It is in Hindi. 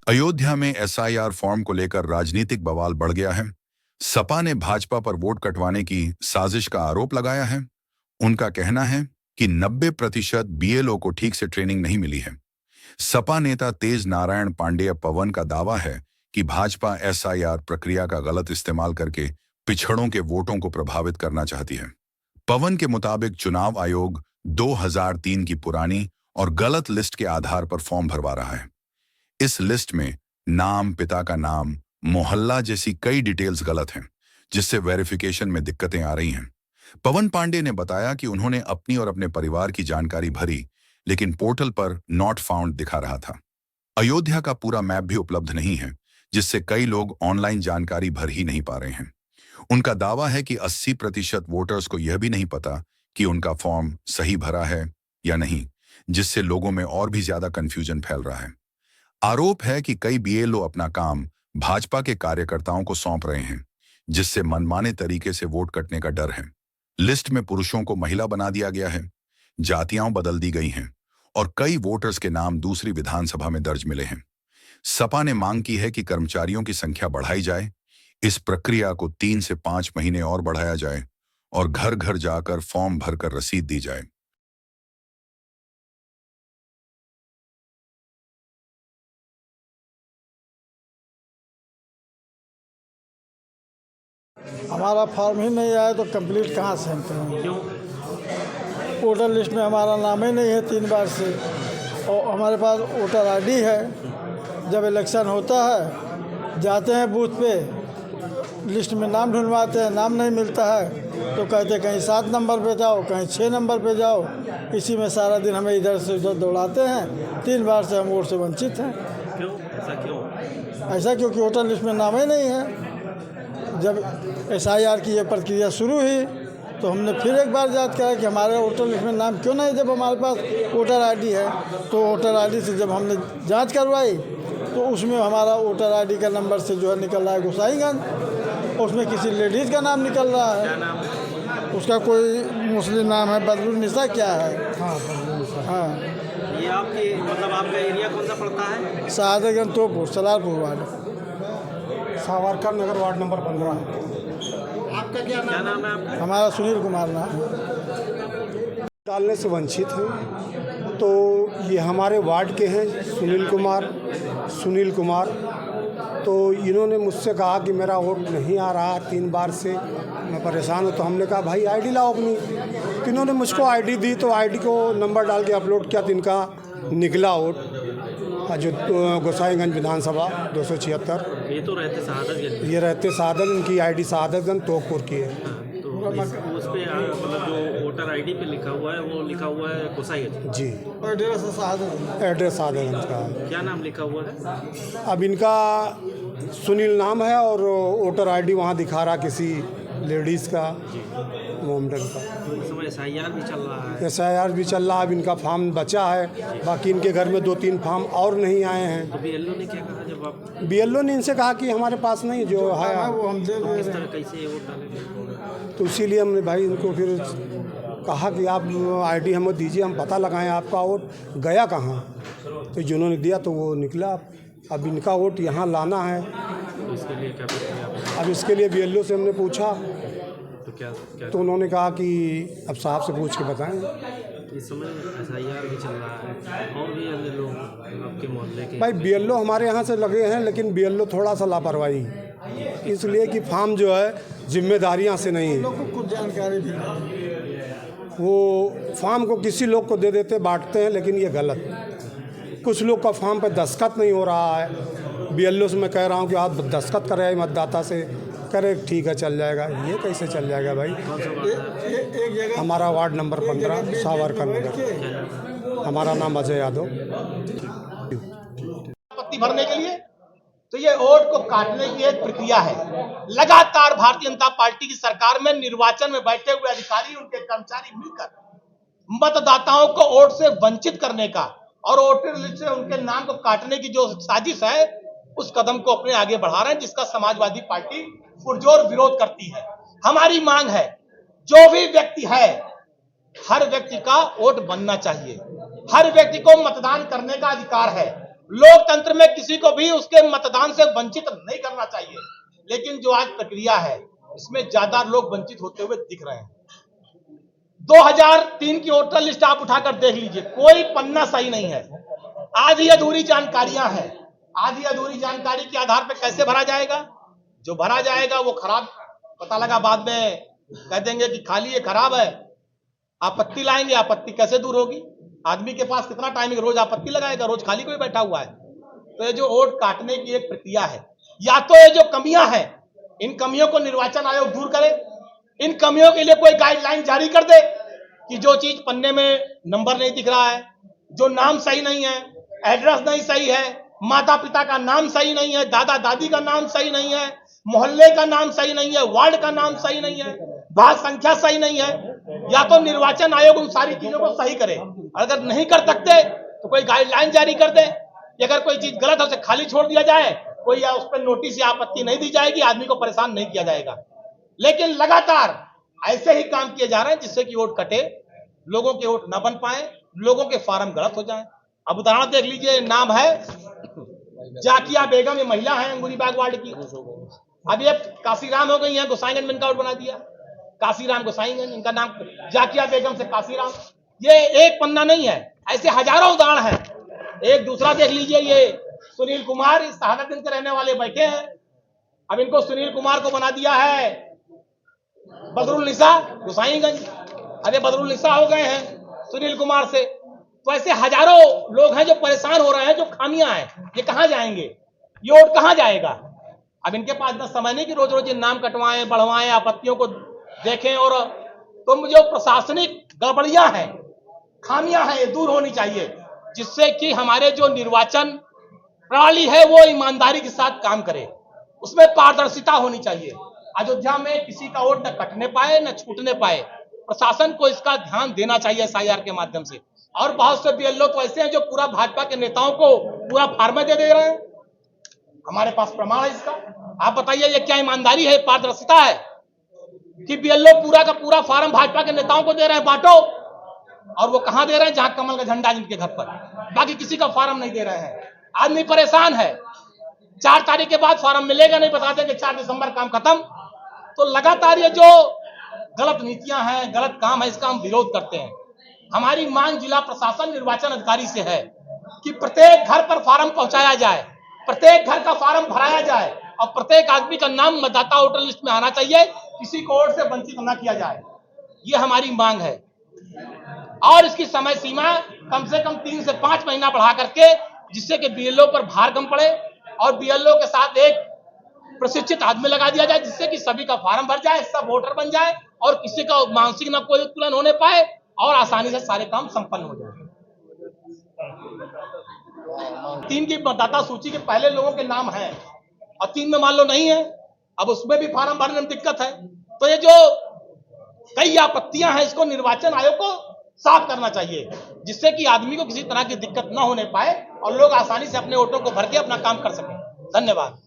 अयोध्या में एसआईआर फॉर्म को लेकर राजनीतिक बवाल बढ़ गया है। सपा ने भाजपा पर वोट कटवाने की साजिश का आरोप लगाया है। उनका कहना है कि 90% बीएलओ को ठीक से ट्रेनिंग नहीं मिली है। सपा नेता तेज नारायण पांडेय पवन का दावा है कि भाजपा एसआईआर प्रक्रिया का गलत इस्तेमाल करके पिछड़ों के वोटों को प्रभावित करना चाहती है। पवन के मुताबिक चुनाव आयोग 2003 की पुरानी और गलत लिस्ट के आधार पर फॉर्म भरवा रहा है। इस लिस्ट में नाम, पिता का नाम, मोहल्ला जैसी कई डिटेल्स गलत हैं, जिससे वेरिफिकेशन में दिक्कतें आ रही हैं। पवन पांडे ने बताया कि उन्होंने अपनी और अपने परिवार की जानकारी भरी, लेकिन पोर्टल पर नॉट फाउंड दिखा रहा था। अयोध्या का पूरा मैप भी उपलब्ध नहीं है, जिससे कई लोग ऑनलाइन जानकारी भर ही नहीं पा रहे हैं। उनका दावा है कि 80% वोटर्स को यह भी नहीं पता कि उनका फॉर्म सही भरा है या नहीं, जिससे लोगों में और भी ज्यादा कंफ्यूजन फैल रहा है। आरोप है कि कई बीएलओ अपना काम भाजपा के कार्यकर्ताओं को सौंप रहे हैं, जिससे मनमाने तरीके से वोट कटने का डर है। लिस्ट में पुरुषों को महिला बना दिया गया है, जातियां बदल दी गई हैं और कई वोटर्स के नाम दूसरी विधानसभा में दर्ज मिले हैं। सपा ने मांग की है कि कर्मचारियों की संख्या बढ़ाई जाए, इस प्रक्रिया को 3 से 5 महीने और बढ़ाया जाए और घर घर जाकर फॉर्म भरकर रसीद दी जाए। हमारा फॉर्म ही नहीं आया तो कंप्लीट कहाँ से हम करेंगे? क्यों? वोटर लिस्ट में हमारा नाम ही नहीं है 3 बार से, और हमारे पास वोटर आईडी है। जब इलेक्शन होता है जाते हैं बूथ पे, लिस्ट में नाम ढूंढवाते हैं, नाम नहीं मिलता है तो कहते हैं कहीं 7 नंबर पे जाओ, कहीं 6 नंबर पे जाओ। इसी में सारा दिन हमें इधर से उधर दौड़ाते हैं। 3 बार से हम वोट से वंचित हैं। क्यों? ऐसा क्यों? ऐसा क्योंकि वोटर लिस्ट में नाम ही नहीं है। जब एसआईआर की ये प्रक्रिया शुरू हुई तो हमने फिर एक बार याद किया कि हमारे वोटर लिस्ट में नाम क्यों नहीं, जब हमारे पास वोटर आईडी है। तो वोटर आईडी से जब हमने जांच करवाई तो उसमें हमारा वोटर आईडी का नंबर से जो है निकल रहा है गोसाईगंज, उसमें किसी लेडीज़ का नाम निकल रहा है। क्या नाम? उसका कोई मुस्लिम नाम है, बदरुन्निसा क्या है। हाँ, ये आपकी मतलब आपका एरिया कौन सा पड़ता है? Shahadatganj तोपुर Salarpur ward, Savarkar Nagar ward number 15। आपका क्या नाम है आपका? हमारा सुनील कुमार नाम है। डालने से वंचित हैं तो ये हमारे वार्ड के हैं सुनील कुमार। तो इन्होंने मुझसे कहा कि मेरा वोट नहीं आ रहा 3 बार से, मैं परेशान हूँ। तो हमने कहा भाई आईडी लाओ अपनी। तो इन्होंने मुझको आईडी दी, तो आईडी को नंबर डाल के अपलोड किया तो इनका निकला वोट, जो गोसाईगंज विधानसभा 276। ये तो रहते शहादतगंज। ये रहते साधन, इनकी आईडी शहादतगंज तोकपुर की है। तो उस पे मतलब जो वोटर आईडी पे लिखा हुआ है वो लिखा हुआ है गोसाईगंज जी, एड्रेस शहादतगंज का है। क्या नाम लिखा हुआ है? अब इनका सुनील नाम है और वोटर आईडी वहाँ दिखा रहा किसी लेडीज़ का, मोमडन का। इस समय एसआईआर भी चल रहा है। एसआईआर भी चल रहा है। अब इनका फॉर्म बचा है, बाकी इनके घर में 2-3 फॉर्म और नहीं आए हैं। तो बीएलओ ने क्या कहा जब आप? बीएलओ ने इनसे कहा कि हमारे पास नहीं, जो है वो हम दे किस रहे तरह कैसे ये वोट डालेंगे? तो इसीलिए हमने भाई इनको फिर कहा कि आप आईडी हमें दीजिए, हम पता लगाएं आपका वोट गया कहाँ। तो जिन्होंने दिया तो वो निकला। अब इनका वोट यहाँ लाना है। तो इसके लिए क्या प्रक्रिया? अब इसके लिए बीएलओ से हमने पूछा तो क्या तो उन्होंने कहा कि अब साहब से पूछ के बताएं। इस समय एसआईआर भी चल रहा है और भी अन्य लोग आपके मोहल्ले के? भाई बीएलओ हमारे यहाँ से लगे हैं, लेकिन बीएलओ थोड़ा सा लापरवाही, इसलिए कि फार्म जो है जिम्मेदारियाँ से नहीं है। लोग को कुछ जानकारी भी नहीं। वो फार्म को किसी लोग को दे देते, बांटते हैं, लेकिन ये गलत। कुछ लोग का फार्म पे दस्तखत नहीं हो रहा है। बीएलओ से मैं कह रहा हूँ कि आप दस्तखत करें मतदाता से, करे ठीक है चल जाएगा। ये कैसे चल जाएगा भाई? एक जगह हमारा वार्ड नंबर 15 सावरकर नगर। हमारा नाम अजय यादव। आपत्ति भरने के लिए तो ये वोट को काटने की एक प्रक्रिया है। लगातार भारतीय जनता पार्टी की सरकार में निर्वाचन में बैठे हुए अधिकारी, उनके कर्मचारी मिलकर मतदाताओं को वोट से वंचित करने का और वोटर लिस्ट से उनके नाम को काटने की जो साजिश है, उस कदम को अपने आगे बढ़ा रहे हैं, जिसका समाजवादी पार्टी पुरजोर विरोध करती है। हमारी मांग है, जो भी व्यक्ति है, हर व्यक्ति का वोट बनना चाहिए, हर व्यक्ति को मतदान करने का अधिकार है। लोकतंत्र में किसी को भी उसके मतदान से वंचित नहीं करना चाहिए, लेकिन जो आज प्रक्रिया है इसमें ज्यादा लोग वंचित होते हुए दिख रहे हैं। 2003 की वोटर लिस्ट आप उठाकर देख लीजिए, कोई पन्ना सही नहीं है, आधी अधूरी जानकारियां हैं। आधी अधूरी जानकारी के आधार पर कैसे भरा जाएगा? जो भरा जाएगा वो खराब, पता लगा बाद में कह देंगे कि खाली ये खराब है, आपत्ति लाएंगे, आपत्ति कैसे दूर होगी? आदमी के पास कितना टाइमिंग, रोज आपत्ति लगाएगा, रोज खाली कोई बैठा हुआ है। तो ये जो वोट काटने की एक प्रक्रिया है, या तो ये जो कमियां हैं इन कमियों को निर्वाचन आयोग दूर करे, इन कमियों के लिए कोई गाइडलाइन जारी कर दे कि जो चीज पन्ने में नंबर नहीं दिख रहा है, जो नाम सही नहीं है, एड्रेस नहीं सही है, माता पिता का नाम सही नहीं है, दादा दादी का नाम सही नहीं है, मोहल्ले का नाम सही नहीं है, वार्ड का नाम सही नहीं है, भाग संख्या सही नहीं है, या तो निर्वाचन आयोग उन सारी चीजों को सही करे। अगर नहीं कर सकते तो कोई गाइडलाइन जारी कर दे कि अगर कोई चीज गलत है उसे खाली छोड़ दिया जाए, कोई या उस पर नोटिस या आपत्ति नहीं दी जाएगी, आदमी को परेशान नहीं किया जाएगा। लेकिन लगातार ऐसे ही काम किए जा रहे हैं जिससे कि वोट कटे, लोगों के वोट न बन पाए, लोगों के फार्म गलत हो जाए। अब उदाहरण देख लीजिए, नाम है जाकिया बेगम, ये महिला है अंगूरीबाग वार्ड की। अब ये काशीराम हो गई है, गोसाईगंज में इनका वोट बना दिया, काशीराम गोसाईगंज, इनका नाम जाकिया बेगम से काशीराम। ये एक पन्ना नहीं है, ऐसे हजारों उदाहरण है। एक दूसरा देख लीजिए, ये सुनील कुमार इस शहादतगंज के रहने वाले बैठे हैं, अब इनको सुनील कुमार को बना दिया है बदरुल निसा गोसाईगंज। अरे बदरुल निसा हो गए हैं सुनील कुमार से। तो ऐसे हजारों लोग हैं जो परेशान हो रहे हैं, जो खामियां हैं, ये कहां जाएंगे? ये वोट कहां जाएगा? अब इनके पास इतना समय नहीं कि रोज रोज नाम कटवाएं, बढ़वाएं, आपत्तियों को देखें। और तुम जो प्रशासनिक गड़बड़ियां हैं, खामियां हैं, ये दूर होनी चाहिए, जिससे कि हमारे जो निर्वाचन प्रणाली है वो ईमानदारी के साथ काम करे, उसमें पारदर्शिता होनी चाहिए। अयोध्या में किसी का वोट न कटने पाए न छूटने पाए, प्रशासन को इसका ध्यान देना चाहिए एसआईआर के माध्यम से। और बहुत से बीएलओ तो ऐसे हैं जो पूरा भाजपा के नेताओं को पूरा फार्म दे रहे हैं, हमारे पास प्रमाण है इसका। आप बताइए ये क्या ईमानदारी है, पारदर्शिता है कि बीएलओ पूरा का पूरा फार्म भाजपा के नेताओं को दे रहे हैं, बांटो। और वो कहां दे रहे हैं? जहां कमल का झंडा जिनके घर पर, बाकी किसी का फार्म नहीं दे रहे हैं। आदमी परेशान है, 4 तारीख के बाद फार्म मिलेगा नहीं, बताते कि 4 दिसंबर काम खत्म। तो लगातार ये जो गलत नीतियां हैं, गलत काम है, इसका हम विरोध करते हैं। हमारी मांग जिला प्रशासन निर्वाचन अधिकारी से है कि प्रत्येक घर पर फार्म पहुंचाया जाए, प्रत्येक घर का फार्म भराया जाए और प्रत्येक आदमी का नाम मतदाता वोटर लिस्ट में आना चाहिए, किसी को वोट से वंचित न किया जाए। ये हमारी मांग है। और इसकी समय सीमा कम से कम 3 से 5 महीना बढ़ा करके, जिससे कि बीएलओ पर भार कम पड़े और बीएलओ के साथ एक प्रशिक्षित आदमी लगा दिया जाए, जिससे कि सभी का फार्म भर जाए, सब वोटर बन जाए और किसी का मानसिक न कोई उत्पीड़न होने पाए और आसानी से सारे काम संपन्न हो जाए। 3 की मतदाता सूची के पहले लोगों के नाम हैं और 3 में मान लो नहीं है, अब उसमें भी फार्म भरने में दिक्कत है। तो ये जो कई आपत्तियां हैं, इसको निर्वाचन आयोग को साफ करना चाहिए, जिससे कि आदमी को किसी तरह की दिक्कत न होने पाए और लोग आसानी से अपने वोटों को भर के अपना काम कर सकें। धन्यवाद।